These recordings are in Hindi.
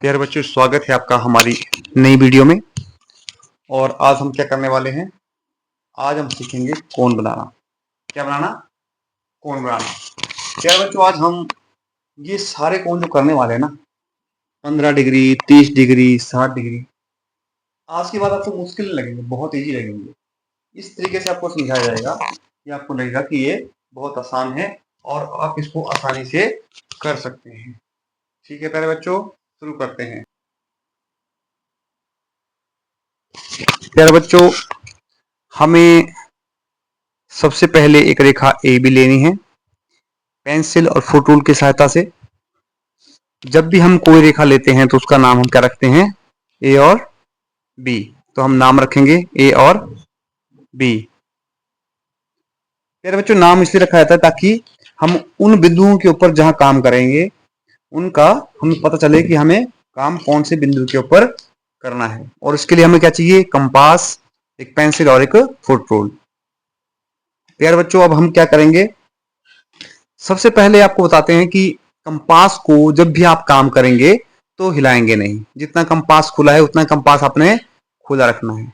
प्यारे बच्चों, स्वागत है आपका हमारी नई वीडियो में। और आज हम क्या करने वाले हैं? आज हम सीखेंगे कोण बनाना। क्या बनाना? कोण बनाना। प्यारे बच्चों, आज हम ये सारे कोण जो करने वाले हैं ना, 15 डिग्री, 30 डिग्री, 60 डिग्री, आज के बाद आपको मुश्किल लगेंगे, बहुत ईजी लगेंगे। इस तरीके से आपको समझाया जाएगा कि आपको लगेगा कि ये बहुत आसान है और आप इसको आसानी से कर सकते हैं। ठीक है प्यारे बच्चों, शुरू करते हैं। प्यारे बच्चों, हमें सबसे पहले एक रेखा ए बी लेनी है पेंसिल और फुट रूल की सहायता से। जब भी हम कोई रेखा लेते हैं तो उसका नाम हम क्या रखते हैं? ए और बी। तो हम नाम रखेंगे ए और बी। प्यारे बच्चों, नाम इसलिए रखा जाता है ताकि हम उन बिंदुओं के ऊपर जहां काम करेंगे उनका हमें पता चले कि हमें काम कौन से बिंदु के ऊपर करना है। और इसके लिए हमें क्या चाहिए? कंपास, एक पेंसिल और एक फुट रूल। प्यारे बच्चों, अब हम क्या करेंगे? सबसे पहले आपको बताते हैं कि कंपास को जब भी आप काम करेंगे तो हिलाएंगे नहीं। जितना कंपास खुला है उतना कंपास आपने खुला रखना है।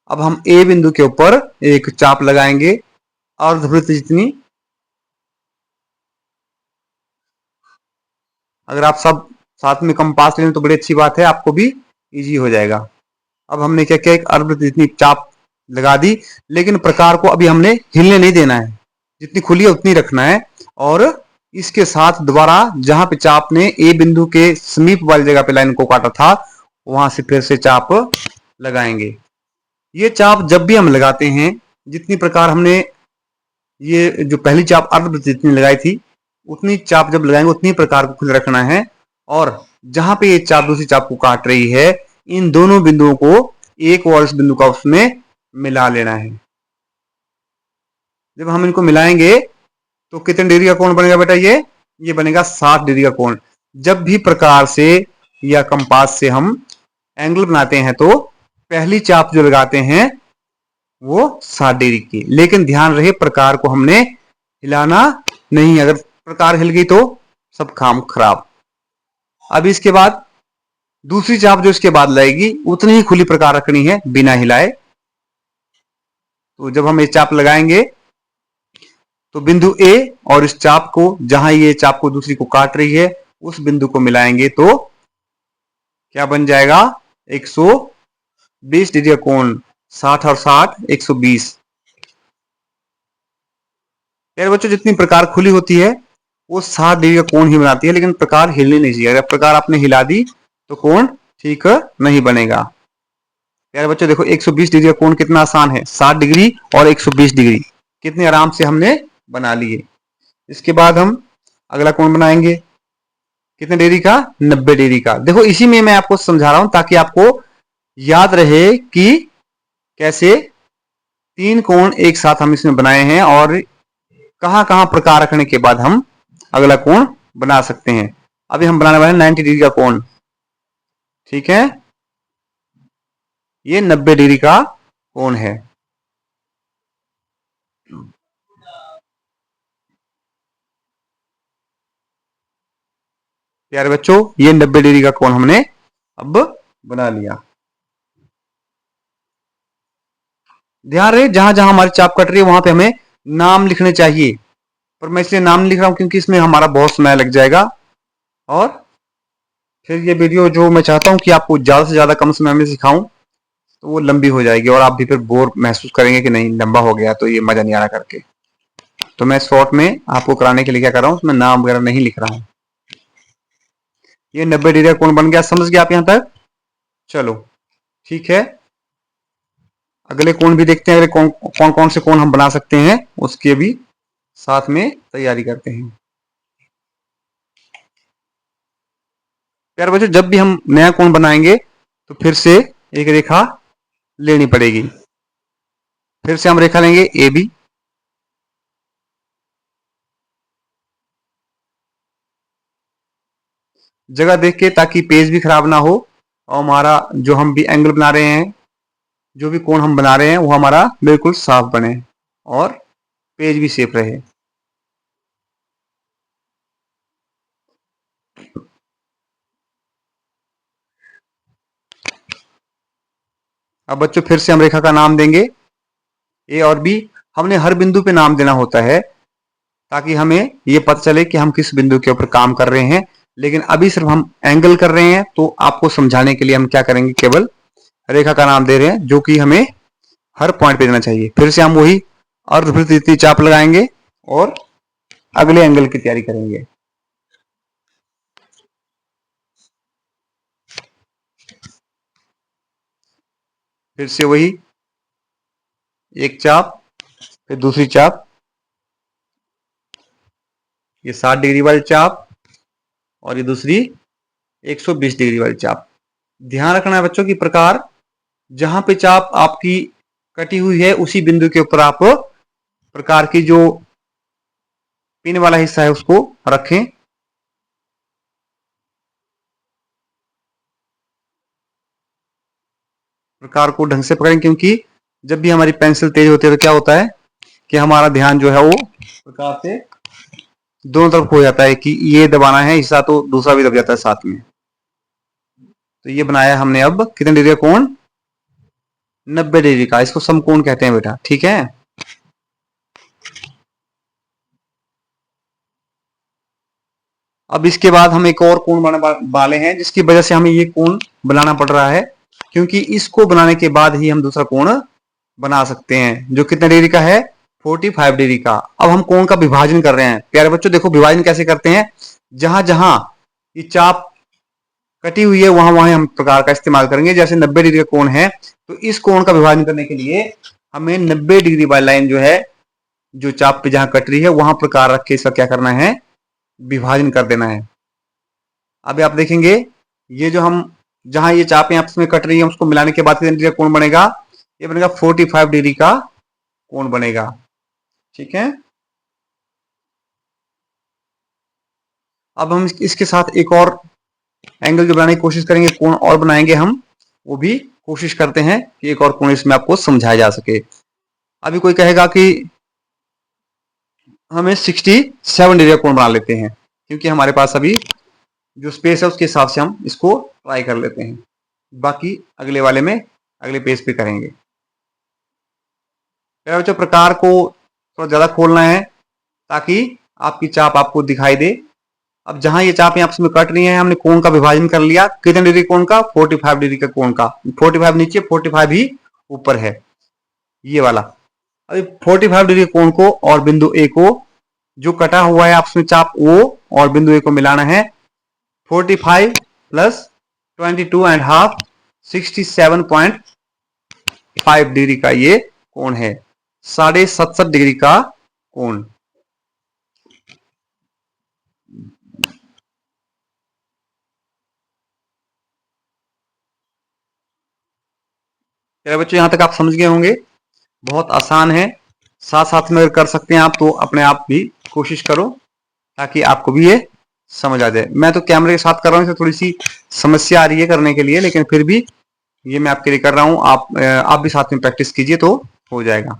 अब हम ए बिंदु के ऊपर एक चाप लगाएंगे अर्धवृत्त जितनी। अगर आप सब साथ में कंपास लें तो बड़ी अच्छी बात है, आपको भी इजी हो जाएगा। अब हमने क्या किया? एक अर्धवृत्त जितनी चाप लगा दी, लेकिन प्रकार को अभी हमने हिलने नहीं देना है। जितनी खुली है उतनी रखना है। और इसके साथ दोबारा जहां पे चाप ने ए बिंदु के समीप वाली जगह पे लाइन को काटा था वहां से फिर से चाप लगाएंगे। ये चाप जब भी हम लगाते हैं, जितनी प्रकार हमने ये जो पहली चाप अर्धवृत्त जितनी लगाई थी उतनी चाप जब लगाएंगे उतनी प्रकार को खुले रखना है। और जहां पे ये चाप दूसरी चाप को काट रही है, इन दोनों बिंदुओं को एक और इस बिंदु का उसमें मिला लेना है। जब हम इनको मिलाएंगे तो कितने डिग्री का कोण बनेगा बेटा? ये बनेगा 60 डिग्री का कोण। जब भी प्रकार से या कंपास से हम एंगल बनाते हैं तो पहली चाप जो लगाते हैं वो 60 डिग्री की। लेकिन ध्यान रहे, प्रकार को हमने हिलाना नहीं। अगर प्रकार हिल गई तो सब काम खराब। अब इसके बाद दूसरी चाप जो इसके बाद लगेगी उतनी ही खुली प्रकार रखनी है बिना हिलाए। तो जब हम ये चाप लगाएंगे तो बिंदु ए और इस चाप को, जहां ये चाप को दूसरी को काट रही है, उस बिंदु को मिलाएंगे तो क्या बन जाएगा? 120 डिग्री का कोण। 60 और 60 120। यार बच्चों, जितनी प्रकार खुली होती है वो 60 डिग्री का कोण ही बनाती है, लेकिन प्रकार हिलनी नहीं चाहिए। अगर प्रकार आपने हिला दी तो कोण ठीक नहीं बनेगा। यार बच्चों देखो, 120 डिग्री का कोण कितना आसान है। 60 डिग्री और 120 डिग्री कितने आराम से हमने बना लिए। इसके बाद हम अगला कोण बनाएंगे कितने डिग्री का? 90 डिग्री का। देखो, इसी में मैं आपको समझा रहा हूं ताकि आपको याद रहे कि कैसे तीन कोण एक साथ हम इसमें बनाए हैं और कहां कहां प्रकार रखने के बाद हम अगला कोण बना सकते हैं। अभी हम बनाने वाले हैं 90 डिग्री का कोण। ठीक है, ये 90 डिग्री का कोण है। प्यारे बच्चों, ये 90 डिग्री का कोण हमने अब बना लिया। ध्यान रहे, जहां जहां हमारी चाप कट रही है वहां पे हमें नाम लिखने चाहिए। पर मैं इसलिए नाम नहीं लिख रहा हूं क्योंकि इसमें हमारा बहुत समय लग जाएगा और फिर ये वीडियो जो मैं चाहता हूं कि आपको ज्यादा से ज्यादा कम समय में सिखाऊं तो वो लंबी हो जाएगी और आप भी फिर बोर महसूस करेंगे कि नहीं, लंबा हो गया तो ये मजा नहीं आ रहा करके। तो मैं शॉर्ट में आपको कराने के लिए क्या कर रहा हूं, उसमें नाम वगैरह नहीं लिख रहा हूं। ये 90 डिग्री का कोण बन गया। समझ गया आप यहां तक? चलो ठीक है, अगले कोण भी देखते हैं। अगले कौन कौन से कोण हम बना सकते हैं उसके भी साथ में तैयारी करते हैं। प्यारे बच्चों, जब भी हम नया कोण बनाएंगे तो फिर से एक रेखा लेनी पड़ेगी। फिर से हम रेखा लेंगे ए बी। जगह देख के, ताकि पेज भी खराब ना हो और हमारा जो हम भी एंगल बना रहे हैं, जो भी कोण हम बना रहे हैं वो हमारा बिल्कुल साफ बने और पेज भी सेफ रहे। अब बच्चों फिर से हम रेखा का नाम देंगे ए और बी। हमने हर बिंदु पे नाम देना होता है ताकि हमें ये पता चले कि हम किस बिंदु के ऊपर काम कर रहे हैं। लेकिन अभी सिर्फ हम एंगल कर रहे हैं, तो आपको समझाने के लिए हम क्या करेंगे, केवल रेखा का नाम दे रहे हैं जो कि हमें हर पॉइंट पे देना चाहिए। फिर से हम वही अर्धवृत्तीय चाप लगाएंगे और अगले एंगल की तैयारी करेंगे। फिर से वही एक चाप, फिर दूसरी चाप, ये 60 डिग्री वाली चाप और ये दूसरी 120 डिग्री वाली चाप। ध्यान रखना है बच्चों की प्रकार जहां पे चाप आपकी कटी हुई है उसी बिंदु के ऊपर आप प्रकार की जो पिन वाला हिस्सा है उसको रखें। प्रकार को ढंग से पकड़ें, क्योंकि जब भी हमारी पेंसिल तेज होती है तो क्या होता है कि हमारा ध्यान जो है वो प्रकार से दोनों तरफ हो जाता है कि ये दबाना है हिस्सा तो दूसरा भी दब जाता है साथ में। तो ये बनाया हमने अब कितने डिग्री का कोण, 90 डिग्री का। इसको समकोण कहते हैं बेटा, ठीक है। अब इसके बाद हम एक और कोण बनाने वाले हैं जिसकी वजह से हमें ये कोण बनाना पड़ रहा है, क्योंकि इसको बनाने के बाद ही हम दूसरा कोण बना सकते हैं जो कितने डिग्री का है, 45 डिग्री का। अब हम कोण का विभाजन कर रहे हैं। प्यारे बच्चों देखो विभाजन कैसे करते हैं, जहां जहां ये चाप कटी हुई है वहां वहां हम प्रकार का इस्तेमाल करेंगे। जैसे 90 डिग्री का कोण है तो इस कोण का विभाजन करने के लिए हमें 90 डिग्री वाली लाइन जो है जो चाप पे जहां कट रही है वहां प्रकार रख के इसका क्या करना है, विभाजन कर देना है। अभी आप देखेंगे ये जो हम जहां ये चापें आपस में कट रही है उसको मिलाने के बाद कितने डिग्री का कोण बनेगा, ये बनेगा 45 डिग्री का कोण बनेगा, ठीक है। अब हम इसके साथ एक और एंगल जो बनाने की कोशिश करेंगे, कोण और बनाएंगे हम, वो भी कोशिश करते हैं कि एक और कोण इसमें आपको समझाया जा सके। अभी कोई कहेगा कि हमें 67 डिग्री का कोण बना लेते हैं, क्योंकि हमारे पास अभी जो स्पेस है उसके हिसाब से हम इसको ट्राई कर लेते हैं, बाकी अगले वाले में अगले पेज पे करेंगे। बच्चों प्रकार को थोड़ा ज्यादा खोलना है ताकि आपकी चाप आपको दिखाई दे। अब जहां ये चाप आपस में कट रही है हमने कोण का विभाजन कर लिया, कितने डिग्री कोण का, 45 डिग्री का कोण का। 45 नीचे 45 ही ऊपर है ये वाला। अभी 45 डिग्री कोण को और बिंदु ए को जो कटा हुआ है आपस में चाप ओ और बिंदु ए को मिलाना है। 45 प्लस 22.5 67.5 डिग्री का ये कोण है, 77.5 डिग्री का कोण। मेरे बच्चों यहां तक आप समझ गए होंगे, बहुत आसान है। साथ साथ में अगर कर सकते हैं आप तो अपने आप भी कोशिश करो ताकि आपको भी ये समझ आ जाए। मैं तो कैमरे के साथ कर रहा हूँ, इससे थोड़ी सी समस्या आ रही है करने के लिए, लेकिन फिर भी ये मैं आपके लिए कर रहा हूँ। आप भी साथ में प्रैक्टिस कीजिए तो हो जाएगा।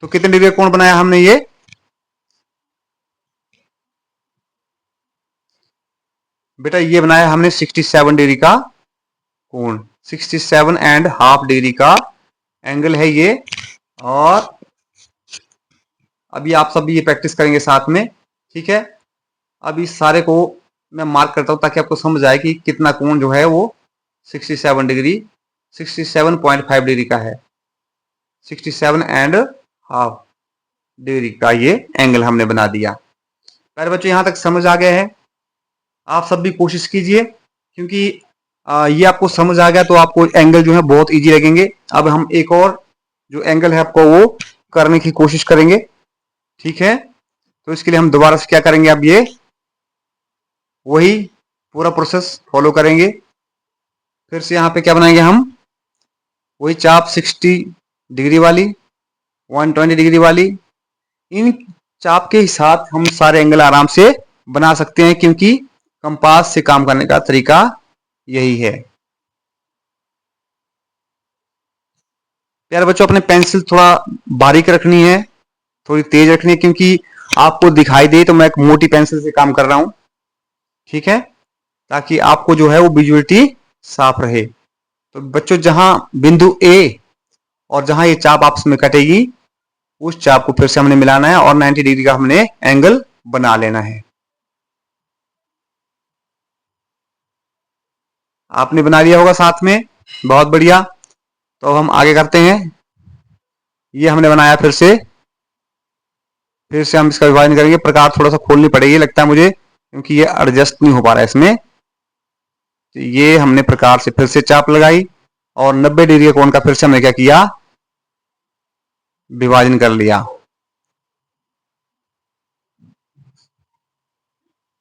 तो कितने डिग्री का कोण बनाया हमने ये, बेटा ये बनाया हमने 67 डिग्री का कोण, 67.5 डिग्री का एंगल है ये। और अभी आप सब भी ये प्रैक्टिस करेंगे साथ में, ठीक है। अब इस सारे को मैं मार्क करता हूं ताकि आपको समझ आए कि कितना कोण जो है वो 67 डिग्री 67.5 डिग्री का है। 67.5 डिग्री का ये एंगल हमने बना दिया। प्यारे बच्चों यहां तक समझ आ गया है, आप सब भी कोशिश कीजिए, क्योंकि ये आपको समझ आ गया तो आपको एंगल जो है बहुत इजी लगेंगे। अब हम एक और जो एंगल है आपको वो करने की कोशिश करेंगे, ठीक है। तो इसके लिए हम दोबारा से क्या करेंगे, अब ये वही पूरा प्रोसेस फॉलो करेंगे। फिर से यहाँ पे क्या बनाएंगे हम, वही चाप 60 डिग्री वाली, 120 डिग्री वाली। इन चाप के साथ हम सारे एंगल आराम से बना सकते हैं, क्योंकि कंपास से काम करने का तरीका यही है। प्यारे बच्चों अपने पेंसिल थोड़ा बारीक रखनी है, थोड़ी तेज रखनी है, क्योंकि आपको दिखाई दे तो मैं एक मोटी पेंसिल से काम कर रहा हूं, ठीक है, ताकि आपको जो है वो विजुअलिटी साफ रहे। तो बच्चों जहां बिंदु ए और जहां ये चाप आपस में कटेगी उस चाप को फिर से हमने मिलाना है और 90 डिग्री का हमने एंगल बना लेना है। आपने बना लिया होगा साथ में, बहुत बढ़िया। तो हम आगे करते हैं। ये हमने बनाया, फिर से हम इसका विभाजन करेंगे। प्रकार थोड़ा सा खोलनी पड़ेगी लगता है मुझे, क्योंकि ये एडजस्ट नहीं हो पा रहा है इसमें। तो ये हमने प्रकार से फिर से चाप लगाई और 90 डिग्री कोण का फिर से हमने क्या किया, विभाजन कर लिया।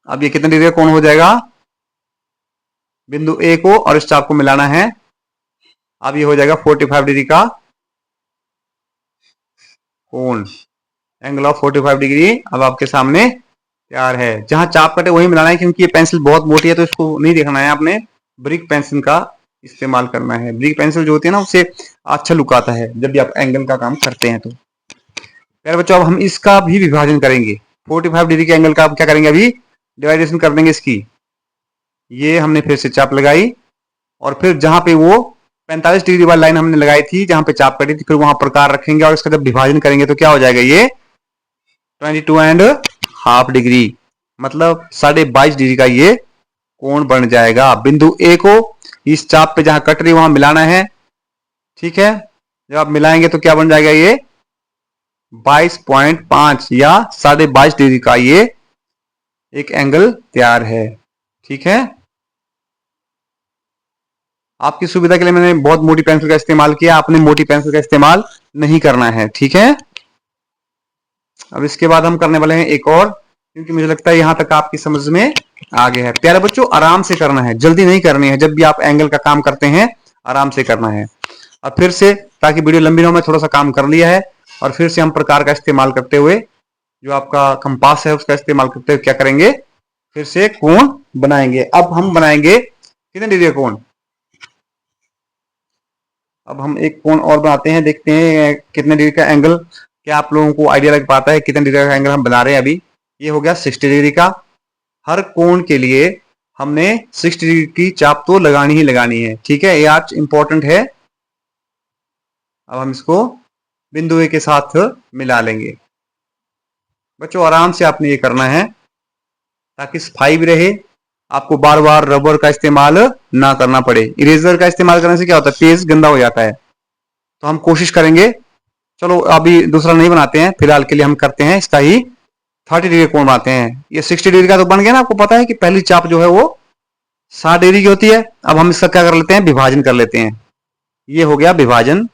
अब ये कितने डिग्री का कोण हो जाएगा, बिंदु ए को और इस चाप को मिलाना है। अब ये हो जाएगा 45 डिग्री का कोण, एंगल ऑफ 45 डिग्री अब आपके सामने तैयार है। जहां चाप कटे वही मिलाना है, क्योंकि ये पेंसिल बहुत मोटी है तो इसको नहीं देखना है आपने, ब्रिक पेंसिल का इस्तेमाल करना है। ब्रिक पेंसिल जो होती है ना, उससे अच्छा लुक आता है जब भी आप एंगल का काम करते हैं। तो प्यारे बच्चों, अब हम इसका भी विभाजन करेंगे। 45 डिग्री के एंगल का आप क्या करेंगे, अभी डिवाइडेशन कर देंगे इसकी। ये हमने फिर से चाप लगाई और फिर जहां पे वो 45 डिग्री वाली लाइन हमने लगाई थी, जहां पे चाप कटी थी, फिर वहां प्रकार रखेंगे और इसका जब विभाजन करेंगे तो क्या हो जाएगा, ये 22.5 डिग्री, मतलब 22.5 डिग्री का ये कोण बन जाएगा। बिंदु ए को इस चाप पे जहां कट रही वहां मिलाना है। ठीक है, जब आप मिलाएंगे तो क्या बन जाएगा, ये 22.5 या 22.5 डिग्री का ये एक एंगल तैयार है। ठीक है, आपकी सुविधा के लिए मैंने बहुत मोटी पेंसिल का इस्तेमाल किया, आपने मोटी पेंसिल का इस्तेमाल नहीं करना है। ठीक है, अब इसके बाद हम करने वाले हैं एक और, क्योंकि मुझे लगता है यहां तक आपकी समझ में आ गया है। प्यारे बच्चों, आराम से करना है, जल्दी नहीं करनी है। जब भी आप एंगल का काम करते हैं आराम से करना है। और फिर से, ताकि वीडियो लंबी ना हो, मैं थोड़ा सा काम कर लिया है और फिर से हम प्रकार का इस्तेमाल करते हुए, जो आपका कंपास है उसका इस्तेमाल करते हुए क्या करेंगे, फिर से कोण बनाएंगे। अब हम बनाएंगे कितने डिग्री कोण, अब हम एक कोण और बनाते हैं, देखते हैं कितने डिग्री का एंगल, क्या आप लोगों को आइडिया लग पाता है कितने डिग्री का एंगल हम बना रहे हैं। अभी ये हो गया 60 डिग्री का। हर कोण के लिए हमने 60 डिग्री की चाप तो लगानी ही लगानी है। ठीक है, ये आज इंपॉर्टेंट है। अब हम इसको बिंदु ए के साथ मिला लेंगे। बच्चों, आराम से आपने ये करना है ताकि सफाई भी रहे, आपको बार बार रबर का इस्तेमाल ना करना पड़े। इरेजर का इस्तेमाल करने से क्या होता है, पेज गंदा हो जाता है। तो हम कोशिश करेंगे, चलो अभी दूसरा नहीं बनाते हैं, फिलहाल के लिए हम करते हैं इसका ही 30 डिग्री कोण बनाते हैं। ये 60 डिग्री का तो बन गया ना, आपको पता है कि पहली चाप जो है वो 60 डिग्री की होती है। अब हम इसका क्या कर लेते हैं, विभाजन कर लेते हैं। ये हो गया विभाजन।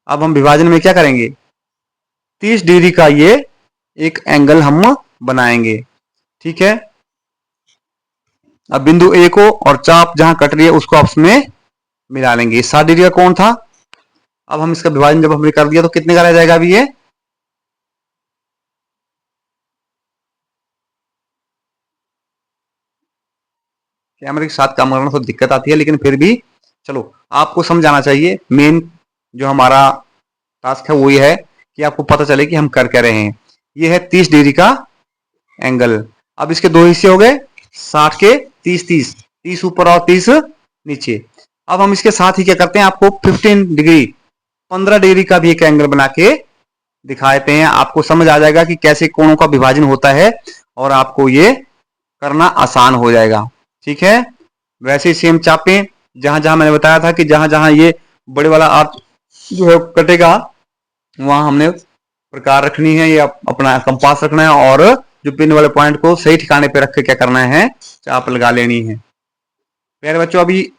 अब हम विभाजन में क्या करेंगे, 30 डिग्री का ये एक एंगल हम बनाएंगे। ठीक है, अब बिंदु ए को और चाप जहां कट रही है उसको आपस में मिला लेंगे। 60 डिग्री का कोण था। अब हम इसका विभाजन जब हमने कर दिया तो कितने का रह जाएगा अभी ये, कैमरे के साथ काम करना तो दिक्कत आती है, लेकिन फिर भी चलो आपको समझ आना चाहिए। मेन जो हमारा टास्क है वो ये है कि आपको पता चले कि हम कर क्या रहे हैं। ये है 30 डिग्री का एंगल। अब इसके दो हिस्से हो गए, 60 के 30 30, 30 ऊपर और 30 नीचे। अब हम इसके साथ ही क्या करते हैं, आपको 15 डिग्री 15 डिग्री का भी एक एंगल बना के दिखाते हैं। आपको समझ आ जाएगा कि कैसे कोणों का विभाजन होता है और आपको ये करना आसान हो जाएगा। ठीक है, वैसे ही सेम चापें, जहां जहां मैंने बताया था कि जहां जहां ये बड़े वाला आर्क जो है कटेगा वहां हमने प्रकार रखनी है, या अपना कंपास रखना है और जो पिन वाले पॉइंट को सही ठिकाने पे रख के क्या करना है, चाप लगा लेनी है। प्यारे बच्चों, अभी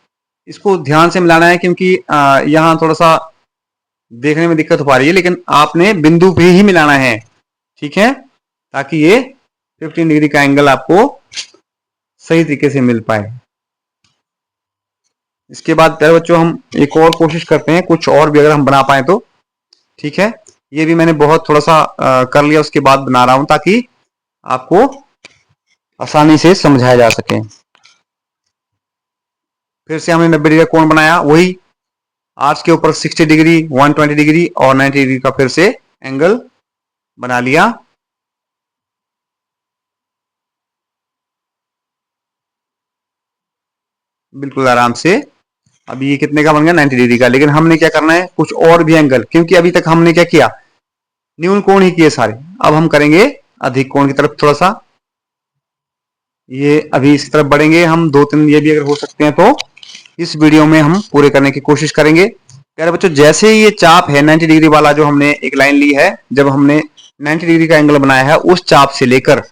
इसको ध्यान से मिलाना है, क्योंकि यहाँ थोड़ा सा देखने में दिक्कत हो पा रही है, लेकिन आपने बिंदु पे ही मिलाना है। ठीक है, ताकि ये 15 डिग्री का एंगल आपको सही तरीके से मिल पाए। इसके बाद प्यारे बच्चों, हम एक और कोशिश करते हैं, कुछ और भी अगर हम बना पाए तो। ठीक है, ये भी मैंने बहुत थोड़ा सा कर लिया, उसके बाद बना रहा हूं ताकि आपको आसानी से समझाया जा सके। फिर से हमने 90 डिग्री का कोण बनाया, वही आर्च के ऊपर 60 डिग्री, 120 डिग्री और 90 डिग्री का फिर से एंगल बना लिया। बिल्कुल आराम से अब ये कितने का बन गया 90 डिग्री का। लेकिन हमने क्या करना है, कुछ और भी एंगल, क्योंकि अभी तक हमने क्या किया, न्यून कोण ही किए सारे। अब हम करेंगे अधिक कोण की तरफ थोड़ा सा, ये अभी इस तरफ बढ़ेंगे हम, 2-3 ये भी अगर हो सकते हैं तो इस वीडियो में हम पूरे करने की कोशिश करेंगे। प्यारे बच्चों, जैसे ये चाप है 90 डिग्री वाला, जो हमने एक लाइन ली है, जब हमने 90 डिग्री का एंगल बनाया है, उस चाप से लेकर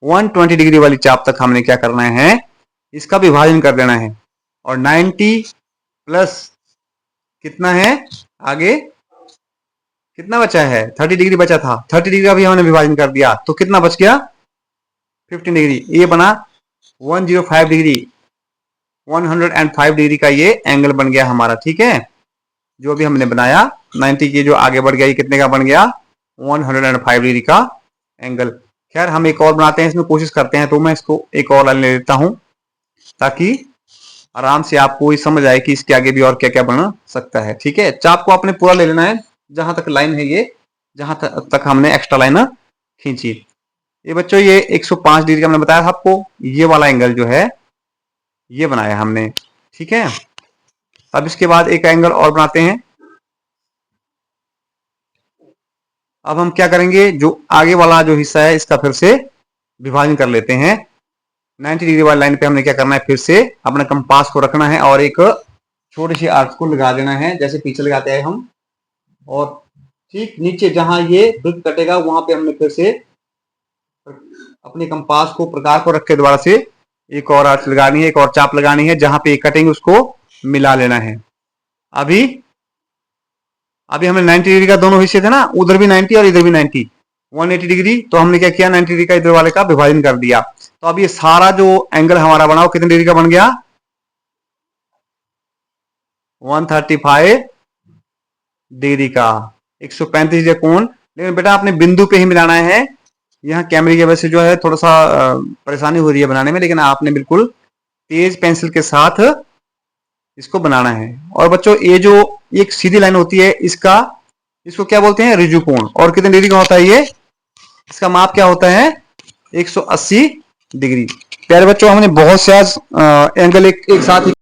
120 डिग्री वाली चाप तक हमने क्या करना है, इसका विभाजन कर देना है। और 90 प्लस कितना है, आगे कितना बचा है, 30 डिग्री बचा था, 30 डिग्री का भी हमने विभाजन कर दिया, तो कितना बच गया 15 डिग्री। ये बना 105 डिग्री, 105 डिग्री का ये एंगल बन गया हमारा। ठीक है, जो भी हमने बनाया 90 के जो आगे बढ़ गया, ये कितने का बन गया 105 डिग्री का एंगल। खैर हम एक और बनाते हैं, इसमें कोशिश करते हैं, तो मैं इसको एक और लाइन ले लेता हूं ताकि आराम से आपको ये समझ आए कि इसके आगे भी और क्या क्या बन सकता है। ठीक है, चाप को आपने पूरा ले लेना है, जहां तक लाइन है ये, जहां तक हमने एक्स्ट्रा लाइन खींची। ये बच्चों ये 105 डिग्री का मैंने बताया था आपको, ये वाला एंगल जो है ये बनाया हमने। ठीक है, अब इसके बाद एक एंगल और बनाते हैं। अब हम क्या करेंगे, जो आगे वाला जो हिस्सा है इसका फिर से विभाजन कर लेते हैं। 90 डिग्री वाली लाइन पे हमने क्या करना है, फिर से अपने कंपास को रखना है और एक छोटे से आर्क को लगा देना है, जैसे पीछे लगाते हैं हम। और ठीक नीचे जहां ये वृत्त कटेगा, वहां पे हमने फिर से अपने कंपास को, प्रकार को रख के दोबारा से एक और आर्क लगानी है, एक और चाप लगानी है, जहां पे कटेंगे उसको मिला लेना है। अभी हमने 90 डिग्री का दोनों हिस्से थे ना, उधर भी 90 और इधर भी 90, 180 डिग्री। तो हमने क्या किया, 90 डिग्री का इधर वाले का विभाजन कर दिया। तो अब ये सारा जो एंगल हमारा बना वो कितने डिग्री का बन गया, 135 डिग्री का, 135 डिग्री कोण। लेकिन बेटा आपने बिंदु पे ही मिलाना है, यहाँ कैमरे की वजह से जो है थोड़ा सा परेशानी हो रही है बनाने में, लेकिन आपने बिल्कुल तेज पेंसिल के साथ इसको बनाना है। और बच्चों ये जो एक सीधी लाइन होती है, इसको क्या बोलते हैं, ऋजु कोण। और कितने डिग्री का होता है ये, इसका माप क्या होता है 180 डिग्री। प्यारे बच्चों, हमने बहुत से आज एंगल एक साथ